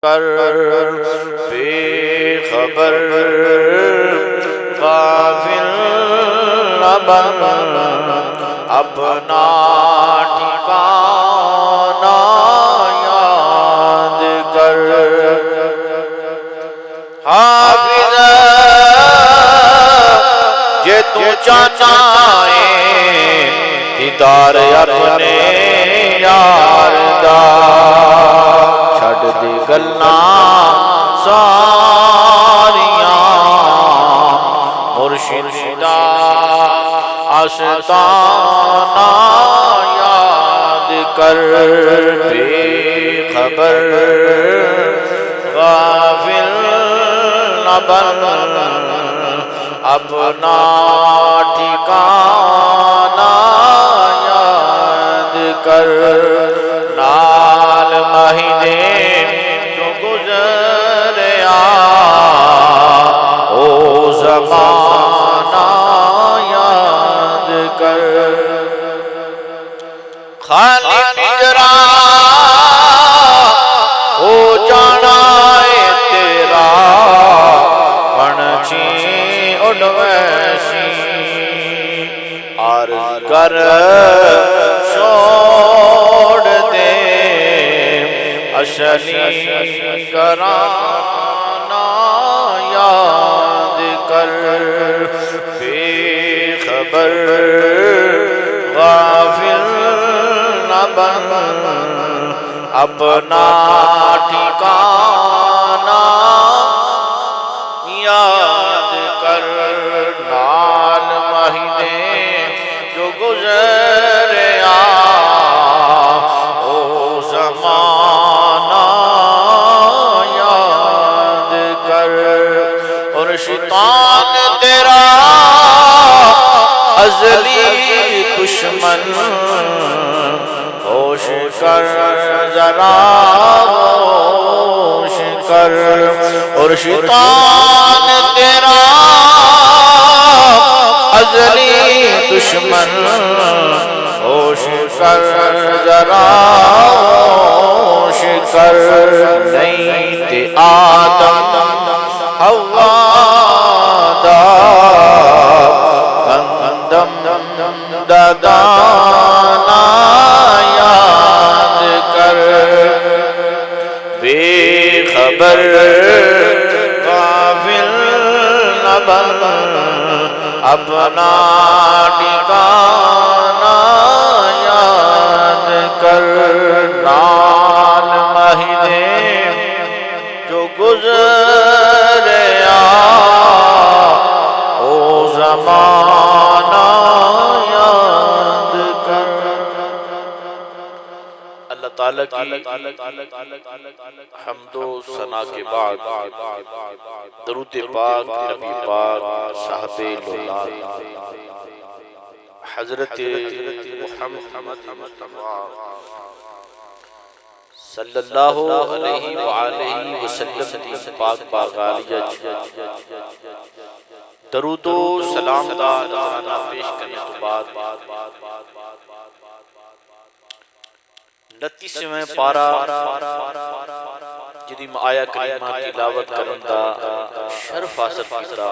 کر بے خبر غافل نہ بن اپنا ٹھکانہ یاد کر حافظ جے تو چاہتا ہے دیدار اپنے یار دا چھڑ دی گلنا ساریاں مرشد دا آستانہ یاد کر بے خبر غافل نہ بن اپنا ٹھکانہ یاد کر نال مہینے جو گزریا او زمانہ یاد کر خالی پنجرا ہو جانا ہے تیرا پنچھی اڑ ویسی عرض کر چھوڑ دے اشلی کرانہ یاد کر بے خبر غافل نہ بن اپنا ٹھکانہ یاد کر نال مہینے جو گزریا او زمانہ یاد کر اور شیطان تیرا ازلی دشمن ہوش کر ذرا ہوش کر اور شیطان تیرا ازلی دشمن ہوش کر ذرا ہوش کر نہیں تے آدم حوا دا گندم دا دانا یاد کر بے خبر غافل نہ بن اپنا ٹھکانہ یاد کر نال مہینے جو گزریا او زمانہ یاد کر اللہ تعالیٰ کی حمد و ثنا کے بعد درود پاک نبی پاک صاحب لولاد حضرت محمد مصطفیٰ صلی اللہ علیہ وآلہ وسلم دی پاک باغالیہ درود و سلام دا نذرانہ پیش کرنے تو بعد 29ویں پارہ جدی آیا کریمہ تلاوت کرن دا شرف حاصل کیتا